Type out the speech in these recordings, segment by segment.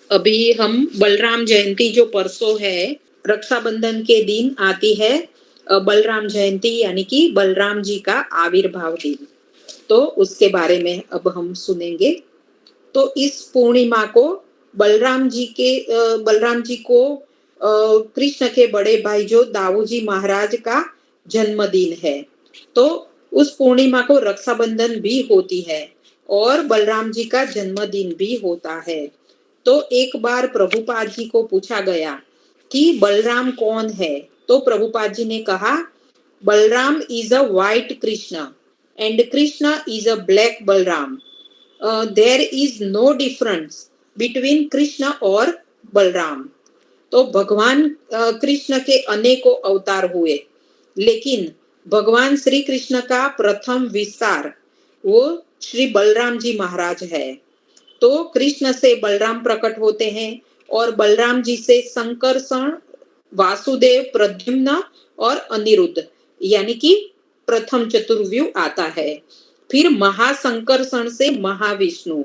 अभी हम बलराम जयंती जो परसों है, रक्षाबंधन के दिन आती है। बलराम जयंती यानी कि बलराम जी का आविर्भाव दिन। तो उसके बारे में अब हम सुनेंगे। तो इस पूर्णिमा को बलराम जी को कृष्ण के बड़े भाई जो दाऊजी महाराज का जन्मदिन है। तो उस पूर्णिमा को रक्षाबंधन भी होती है और बलराम जी का जन्मदिन भी होता है। तो एक बार प्रभुपाद जी को पूछा गया कि बलराम कौन है। तो प्रभुपाद जी ने कहा, Balram is a white Krishna and Krishna is a black Balram. There is no difference between Krishna और बलराम। तो भगवान कृष्ण के अनेकों अवतार हुए, लेकिन भगवान श्री कृष्ण का प्रथम विस्तार वो श्री बलराम जी महाराज है। तो कृष्ण से बलराम प्रकट होते हैं और बलराम जी से संकर्षण, वासुदेव, प्रद्युम्न और अनिरुद्ध यानी कि प्रथम चतुर्व्यूह आता है। फिर महासंकर्षण से महाविष्णु,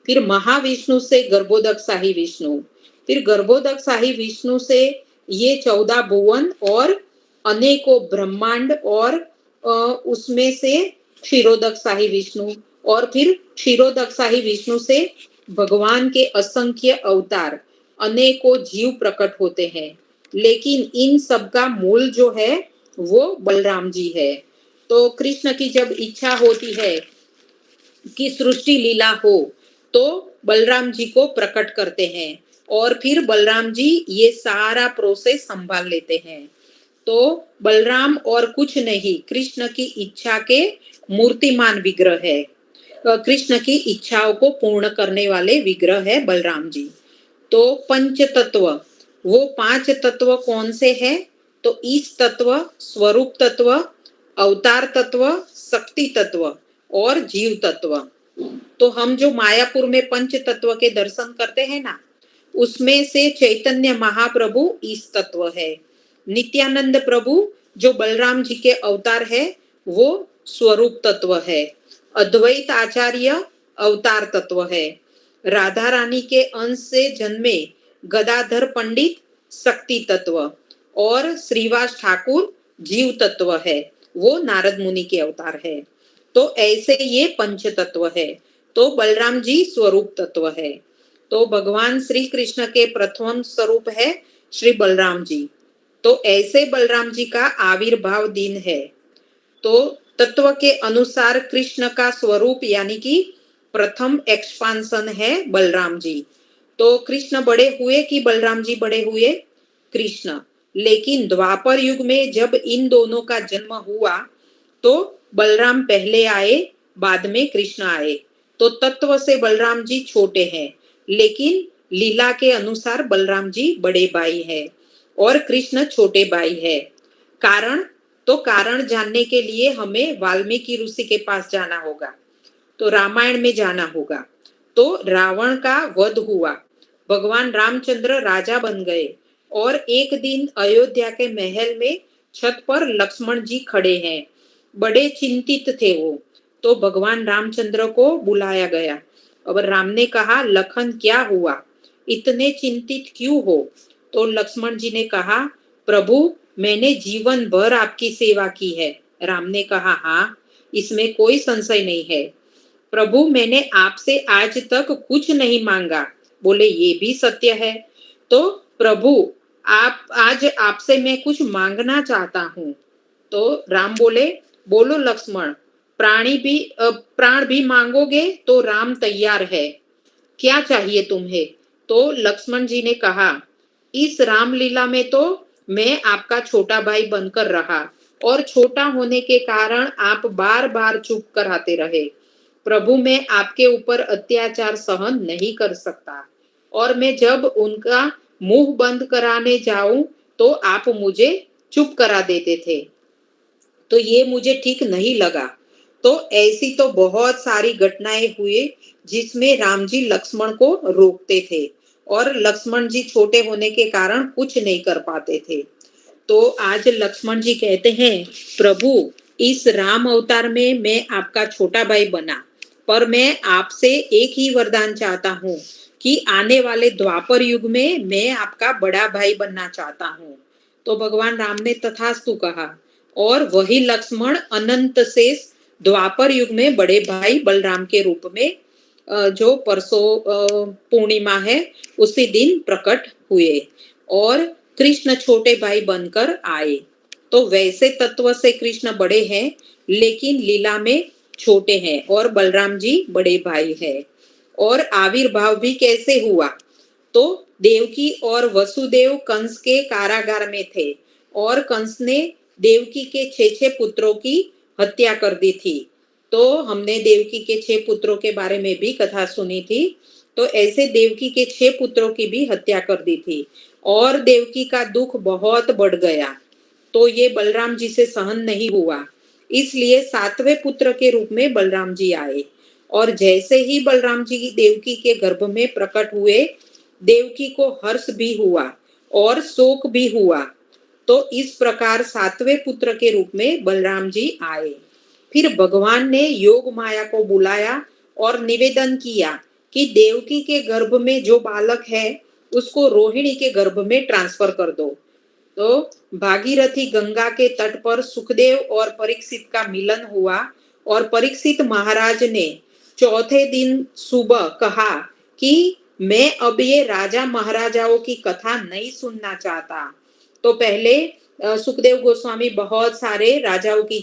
फिर महाविष्णु से गर्भोदकशाही विष्णु, फिर गर्भोदकशाही विष्णु से ये 14 भुवन और अनेकों ब्रह्मांड और उसमें से क्षीरोदकशाही विष्णु, और फिर क्षीरोदकशाही विष्णु से भगवान के असंख्य अवतार, अनेकों जीव प्रकट होते हैं। लेकिन इन सब का मूल जो है वो बलराम जी है। तो कृष्ण की जब इच्छा होती है कि सृष्टि लीला हो, तो बलराम जी को प्रकट करते हैं और फिर बलराम जी ये सारा प्रोसेस संभाल लेते हैं। तो बलराम और कुछ नहीं, कृष्ण की इच्छा के मूर्तिमान विग्रह है। कृष्ण की इच्छाओं को पूर्ण करने वाले विग्रह है बलराम जी। तो पंच तत्व, वो 5 तत्व कौन से हैं? तो ईश तत्व, स्वरूप तत्व, अवतार तत्व, शक्ति तत्व और जीव तत्व। तो हम जो मायापुर में पंच तत्व के दर्शन करते हैं ना, उसमें से चैतन्य महाप्रभु ईश तत्व है। नित्यानंद प्रभु जो बलराम जी के अवतार है वो स्वरूप तत्व है। अद्वैत आचार्य अवतार तत्व है। राधा रानी के अंश से जन्मे गदाधर पंडित शक्ति तत्व और श्रीवास ठाकुर जीव तत्व है, वो नारद मुनि के अवतार है। तो ऐसे ये पंच तत्व है। तो बलराम जी स्वरूप तत्व है। तो भगवान श्री कृष्ण के प्रथम स्वरूप है श्री बलराम जी। तो ऐसे बलराम जी का आविर्भाव दिन है। तो तत्व के अनुसार कृष्ण का स्वरूप यानी कि प्रथम एक्सपांशन है बलराम जी। तो कृष्ण बड़े हुए कि बलराम जी बड़े हुए? कृष्ण। लेकिन द्वापर युग में जब इन दोनों का जन्म हुआ तो बलराम पहले आए, बाद में कृष्ण आए। तो तत्व से बलराम जी छोटे हैं, लेकिन लीला के अनुसार बलराम जी बड़े भाई हैं और कृष्ण छोटे भाई है। कारण, तो कारण जानने के लिए हमें वाल्मीकि ऋषि के पास जाना होगा, तो रामायण में जाना होगा। तो रावण का वध हुआ, भगवान रामचंद्र राजा बन गए और एक दिन अयोध्या के महल में छत पर लक्ष्मण जी खड़े हैं। बड़े चिंतित थे वो। तो भगवान रामचंद्र को बुलाया गया। अब राम ने कहा, लखन क्या हुआ, इतने चिंतित क्यों हो? तो लक्ष्मण जी ने कहा, प्रभु मैंने जीवन भर आपकी सेवा की है। राम ने कहा, हाँ, इसमें कोई संशय नहीं है। प्रभु मैंने आपसे आज तक कुछ नहीं मांगा। बोले, ये भी सत्य है। तो प्रभु आप आज आपसे मैं कुछ मांगना चाहता हूँ। तो राम बोले, बोलो लक्ष्मण, प्राण भी मांगोगे तो राम तैयार है, क्या चाहिए तुम्हें? तो लक्ष्मण जी ने कहा, इस रामलीला में तो मैं आपका छोटा भाई बनकर रहा और छोटा होने के कारण आप बार बार चुप कराते रहे। प्रभु मैं आपके ऊपर अत्याचार सहन नहीं कर सकता और मैं जब उनका मुंह बंद कराने जाऊं तो आप मुझे चुप करा देते थे, तो ये मुझे ठीक नहीं लगा। तो ऐसी तो बहुत सारी घटनाएं हुई जिसमें राम जी लक्ष्मण को रोकते थे और लक्ष्मण जी छोटे होने के कारण कुछ नहीं कर पाते थे। तो आज लक्ष्मण जी कहते हैं, प्रभु इस राम अवतार में मैं आपका छोटा भाई बना, पर मैं आपसे एक ही वरदान चाहता हूँ कि आने वाले द्वापर युग में मैं आपका बड़ा भाई बनना चाहता हूँ। तो भगवान राम ने तथास्तु कहा और वही लक्ष्मण अनंत शेष द्वापर युग में बड़े भाई बलराम के रूप में जो परसों पूर्णिमा है उसी दिन प्रकट हुए और कृष्ण छोटे भाई बनकर आए। तो वैसे तत्व से कृष्ण बड़े हैं लेकिन लीला में छोटे हैं और बलराम जी बड़े भाई हैं। और आविर्भाव भी कैसे हुआ? तो देवकी और वसुदेव कंस के कारागार में थे और कंस ने देवकी के 6 पुत्रों की हत्या कर दी थी। तो हमने देवकी के 6 पुत्रों के बारे में भी कथा सुनी थी। तो ऐसे देवकी के 6 पुत्रों की भी हत्या कर दी थी और देवकी का दुख बहुत बढ़ गया। तो ये बलराम जी से सहन नहीं हुआ, इसलिए 7वें पुत्र के रूप में बलराम जी आए। और जैसे ही बलराम जी देवकी के गर्भ में प्रकट हुए, देवकी को हर्ष भी हुआ और शोक भी हुआ। तो इस प्रकार 7वें पुत्र के रूप में बलराम जी आए। फिर भगवान ने योग माया को बुलाया और निवेदन किया कि देवकी के गर्भ में जो बालक है उसको रोहिणी के गर्भ में ट्रांसफर कर दो। तो भागीरथी गंगा के तट पर सुखदेव और परीक्षित का मिलन हुआ और परीक्षित महाराज ने चौथे दिन सुबह कहा कि मैं अब ये राजा महाराजाओं की कथा नहीं सुनना चाहता। तो पहले सुखदेव गोस्वामी बहुत सारे राजाओं की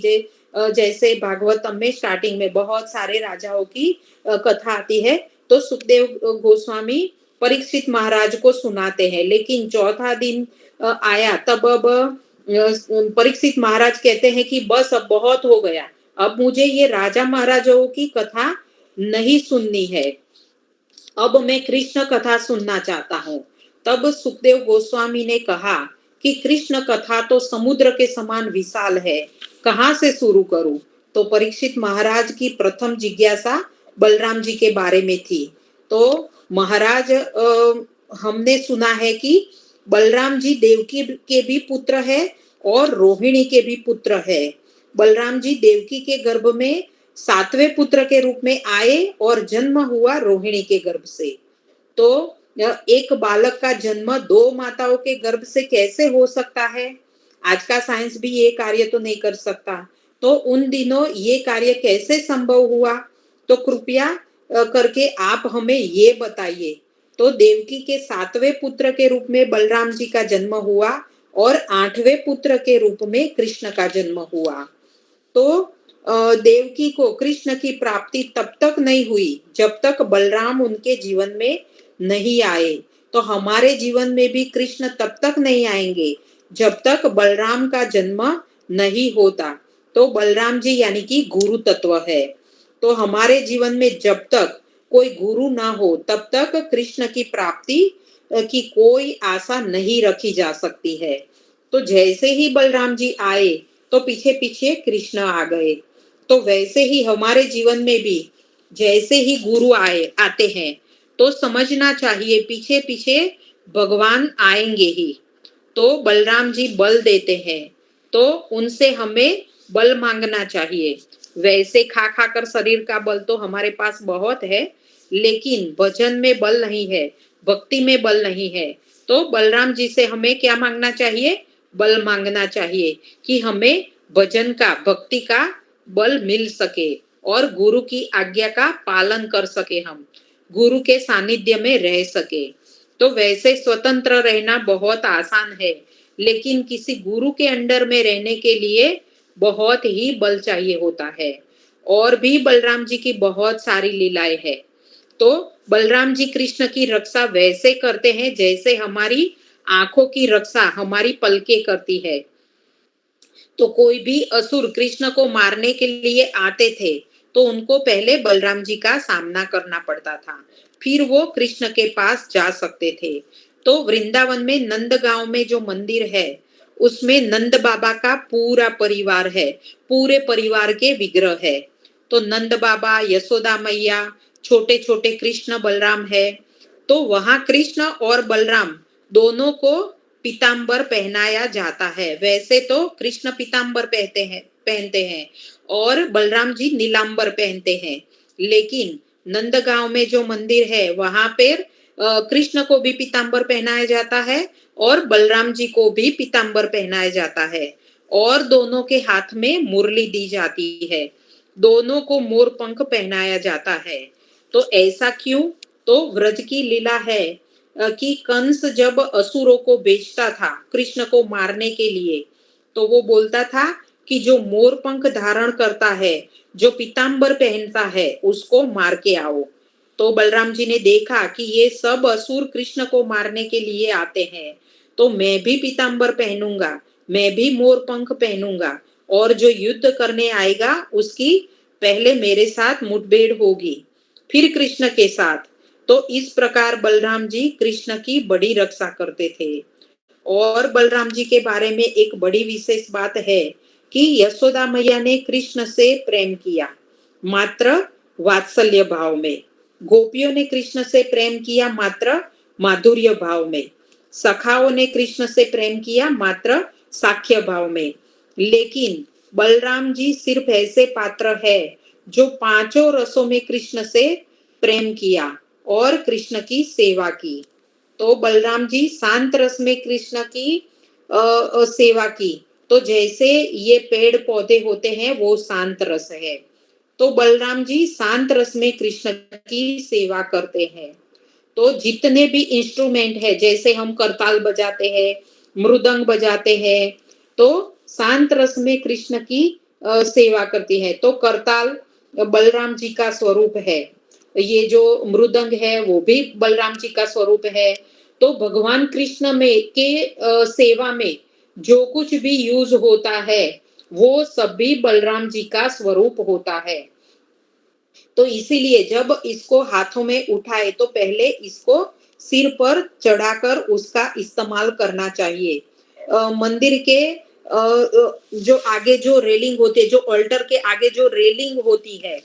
जैसे भागवतम में स्टार्टिंग में बहुत सारे राजाओं की कथा आती है। तो सुखदेव गोस्वामी परीक्षित महाराज को सुनाते हैं, लेकिन चौथा दिन आया तब अब परीक्षित महाराज कहते हैं कि बस अब बहुत हो गया, अब मुझे ये राजा महाराजाओं की कथा नहीं सुननी है, अब मैं कृष्ण कथा सुनना चाहता हूँ। तब सुखदेव गोस्वामी ने कहा कि कृष्ण कथा तो समुद्र के समान विशाल है, कहाँ से शुरू करूं? तो परीक्षित महाराज की प्रथम जिज्ञासा बलराम जी के बारे में थी। तो महाराज हमने सुना है कि बलराम जी देवकी के भी पुत्र है और रोहिणी के भी पुत्र है। बलराम जी देवकी के गर्भ में 7वें पुत्र के रूप में आए और जन्म हुआ रोहिणी के गर्भ से। तो एक बालक का जन्म 2 माताओं के गर्भ से कैसे हो सकता है? आज का साइंस भी ये कार्य तो नहीं कर सकता। तो उन दिनों ये कार्य कैसे संभव हुआ? तो कृपया करके आप हमें ये बताइए। तो देवकी के 7वें पुत्र के रूप में बलराम जी का जन्म हुआ और 8वें पुत्र के रूप में कृष्ण का जन्म हुआ। तो देवकी को कृष्ण की प्राप्ति तब तक नहीं हुई जब तक बलराम उनके जीवन में नहीं आए। तो हमारे जीवन में भी कृष्ण तब तक नहीं आएंगे जब तक बलराम का जन्म नहीं होता। तो बलराम जी यानी कि गुरु तत्व है। तो हमारे जीवन में जब तक कोई गुरु ना हो तब तक कृष्ण की प्राप्ति की कोई आशा नहीं रखी जा सकती है। तो जैसे ही बलराम जी आए तो पीछे पीछे कृष्ण आ गए। तो वैसे ही हमारे जीवन में भी जैसे ही गुरु आते हैं तो समझना चाहिए पीछे पीछे भगवान आएंगे ही। तो बलराम जी बल देते हैं तो उनसे हमें बल मांगना चाहिए। वैसे खा खा कर शरीर का बल तो हमारे पास बहुत है, लेकिन भजन में बल नहीं है, भक्ति में बल नहीं है। तो बलराम जी से हमें क्या मांगना चाहिए? बल मांगना चाहिए कि हमें भजन का, भक्ति का बल मिल सके और गुरु की आज्ञा का पालन कर सके, हम गुरु के सानिध्य में रह सके। तो वैसे स्वतंत्र रहना बहुत आसान है, लेकिन किसी गुरु के अंडर में रहने के लिए बहुत ही बल चाहिए होता है। और भी बलराम जी की बहुत सारी लीलाएं हैं। तो बलराम जी कृष्ण की रक्षा वैसे करते हैं जैसे हमारी आंखों की रक्षा हमारी पलकें करती है। तो कोई भी असुर कृष्ण को मारने के लिए आते थे तो उनको पहले बलराम जी का सामना करना पड़ता था, फिर वो कृष्ण के पास जा सकते थे। तो वृंदावन में नंद गांव में जो मंदिर है उसमें नंद बाबा का पूरा परिवार है, पूरे परिवार के विग्रह है। तो नंद बाबा, यशोदा मैया, छोटे छोटे कृष्ण बलराम है। तो वहां कृष्ण और बलराम दोनों को पीताम्बर पहनाया जाता है। वैसे तो कृष्ण पीताम्बर पहनते हैं और बलराम जी नीलांबर पहनते हैं, लेकिन नंदगांव में जो मंदिर है वहां पर कृष्ण को भी पीताम्बर पहनाया जाता है और बलराम जी को भी पीताम्बर पहनाया जाता है और दोनों के हाथ में मुरली दी जाती है। दोनों को मोर पंख पहनाया जाता है। तो ऐसा क्यों? तो व्रज की लीला है कि कंस जब असुरों को बेचता था कृष्ण को मारने के लिए, तो वो बोलता था कि जो मोर पंख धारण करता है, जो पीताम्बर पहनता है, उसको मार के आओ। तो बलराम जी ने देखा कि ये सब असुर कृष्ण को मारने के लिए आते हैं, तो मैं भी पीताम्बर पहनूंगा, मैं भी मोर पंख पहनूंगा और जो युद्ध करने आएगा उसकी पहले मेरे साथ मुठभेड़ होगी, फिर कृष्ण के साथ। तो इस प्रकार बलराम जी कृष्ण की बड़ी रक्षा करते थे। और बलराम जी के बारे में एक बड़ी विशेष बात है कि यशोदा मैया ने कृष्ण से प्रेम किया, मात्र वात्सल्य भाव में। गोपियों ने कृष्ण से प्रेम किया मात्र माधुर्य भाव में। सखाओं ने कृष्ण से प्रेम किया मात्र साख्य भाव में। लेकिन बलराम जी सिर्फ ऐसे पात्र है जो पांचों रसों में कृष्ण से प्रेम किया और कृष्ण की सेवा की। तो बलराम जी शांत रस में कृष्ण की सेवा की। तो जैसे ये पेड़ पौधे होते हैं वो शांत रस है, तो बलराम जी शांत रस में कृष्ण की सेवा करते हैं। तो जितने भी इंस्ट्रूमेंट है, जैसे हम करताल बजाते हैं, मृदंग बजाते हैं, तो शांत रस में कृष्ण की सेवा करती है। तो करताल बलराम जी का स्वरूप है, ये जो मृदंग है वो भी बलराम जी का स्वरूप है। तो भगवान कृष्ण में के सेवा में जो कुछ भी यूज होता है वो सभी बलराम जी का स्वरूप होता है। तो इसीलिए जब इसको हाथों में उठाए तो पहले इसको सिर पर चढ़ाकर उसका इस्तेमाल करना चाहिए। मंदिर के जो आगे जो रेलिंग होती है, जो ऑल्टर के आगे जो रेलिंग होती है,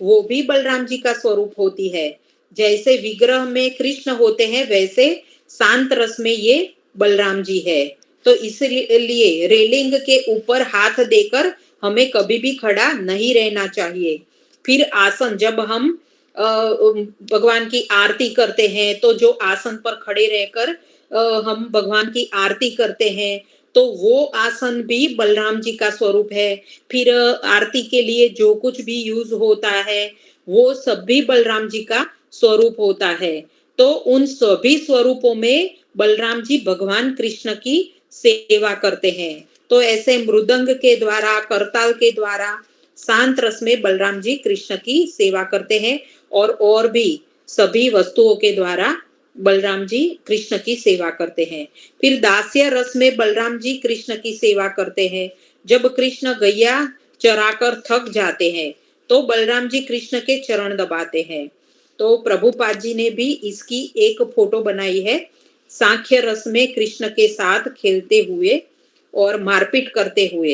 वो भी बलराम जी का स्वरूप होती है। जैसे विग्रह में कृष्ण होते हैं वैसे शांत रस में ये बलराम जी है। तो इसलिए रेलिंग के ऊपर हाथ देकर हमें कभी भी खड़ा नहीं रहना चाहिए। फिर आसन, जब हम भगवान की आरती करते हैं तो जो आसन पर खड़े रहकर हम भगवान की आरती करते हैं, तो वो आसन भी बलराम जी का स्वरूप है। फिर आरती के लिए जो कुछ भी यूज होता है वो सब भी बलराम जी का स्वरूप होता है। तो उन सभी स्वरूपों में बलराम जी भगवान कृष्ण की सेवा करते हैं। तो ऐसे मृदंग के द्वारा, करताल के द्वारा शांत रस में बलराम जी कृष्ण की सेवा करते हैं और भी सभी वस्तुओं के द्वारा बलराम जी कृष्ण की सेवा करते हैं। फिर दास्य रस में बलराम जी कृष्ण की सेवा करते हैं। जब कृष्ण गैया चराकर थक जाते हैं तो बलराम जी कृष्ण के चरण दबाते हैं। तो प्रभुपाद जी ने भी इसकी एक फोटो बनाई है, सांख्य रस में कृष्ण के साथ खेलते हुए और मारपीट करते हुए।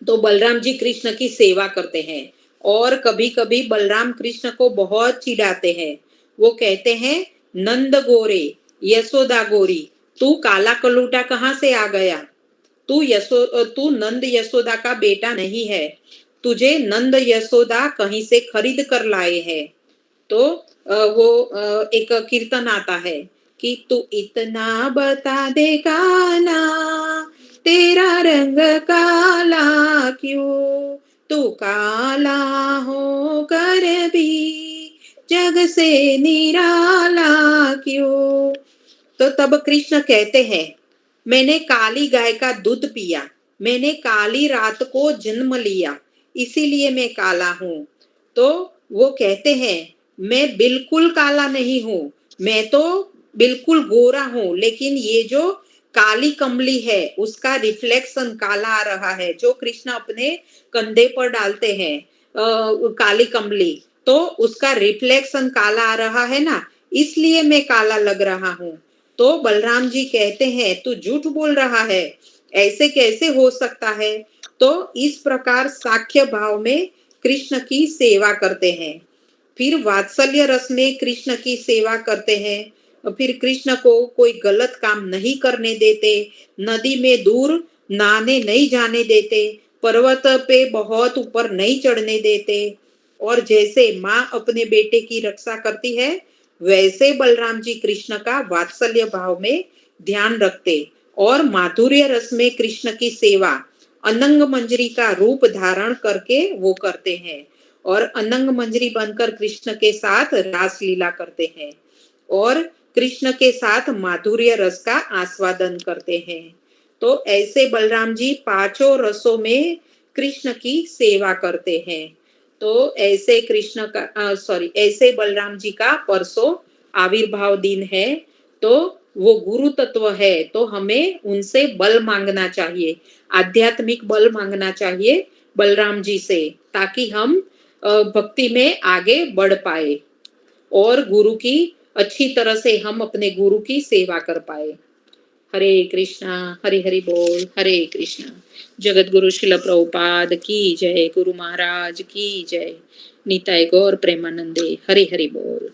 तो बलराम जी कृष्ण की सेवा करते हैं और कभी कभी बलराम कृष्ण को बहुत चिढ़ाते हैं। वो कहते हैं, नंद गोरे, यशोदा गोरी, तू काला कलूटा कहाँ से आ गया? तू नंद यशोदा का बेटा नहीं है, तुझे नंद यशोदा कहीं से खरीद कर लाए हैं। तो वो एक कीर्तन आता है कि तू इतना बता दे काना, तेरा रंग काला क्यों, तू काला हो कर भी जग से निराला क्यों। तो तब कृष्ण कहते हैं, मैंने काली गाय का दूध पिया, मैंने काली रात को जन्म लिया, इसीलिए मैं काला हूं। तो वो कहते हैं, मैं बिल्कुल काला नहीं हूं, मैं तो बिल्कुल गोरा हूं, लेकिन ये जो काली कमली है उसका रिफ्लेक्शन काला आ रहा है, जो कृष्ण अपने कंधे पर डालते हैं काली कमली, तो उसका रिफ्लेक्शन काला आ रहा है ना, इसलिए मैं काला लग रहा हूं। तो बलराम जी कहते हैं, तू झूठ बोल रहा है, ऐसे कैसे हो सकता है? तो इस प्रकार साख्य भाव में कृष्ण की सेवा करते हैं। फिर वात्सल्य रस में कृष्ण की सेवा करते हैं। फिर कृष्ण को कोई गलत काम नहीं करने देते, नदी में दूर नहाने नहीं जाने देते, पर्वत पे बहुत ऊपर नहीं चढ़ने देते। और जैसे माँ अपने बेटे की रक्षा करती है वैसे बलराम जी कृष्ण का वात्सल्य भाव में ध्यान रखते और माधुर्य रस में कृष्ण की सेवा अनंग मंजरी का रूप धारण करके वो करते हैं और अनंग मंजरी बनकर कृष्ण के साथ रास लीला करते हैं और कृष्ण के साथ माधुर्य रस का आस्वादन करते हैं। तो ऐसे बलराम जी पांचों रसों में कृष्ण की सेवा करते हैं। तो ऐसे कृष्ण का ऐसे बलराम जी का परसों आविर्भाव दिन है। तो वो गुरु तत्व है, तो हमें उनसे बल मांगना चाहिए, आध्यात्मिक बल मांगना चाहिए बलराम जी से, ताकि हम भक्ति में आगे बढ़ पाए और गुरु की अच्छी तरह से हम अपने गुरु की सेवा कर पाए। हरे कृष्णा, हरे हरि बोल, हरे कृष्णा। जगत गुरु शिल प्रभुपाद की जय, गुरु महाराज की जय। निताय गौर प्रेमानंदे, हरे हरि बोल।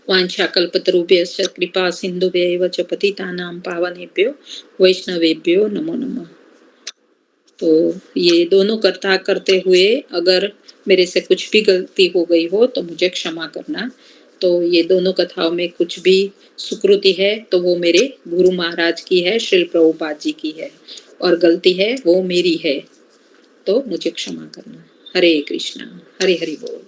वाञ्छाकल्पतरुभ्यश्च कृपा सिन्धुभ्यैव च पतितानां पावनेभ्यो वैष्णवेभ्यो नमो नमः। तो ये दोनों कथा करते हुए अगर मेरे से कुछ भी गलती हो गई हो तो मुझे क्षमा करना। तो ये दोनों कथाओं में कुछ भी सुकृति है तो वो मेरे गुरु महाराज की है, श्रील प्रभुपाद जी की है, और गलती है वो मेरी है, तो मुझे क्षमा करना। हरे कृष्णा, हरे हरि बोल।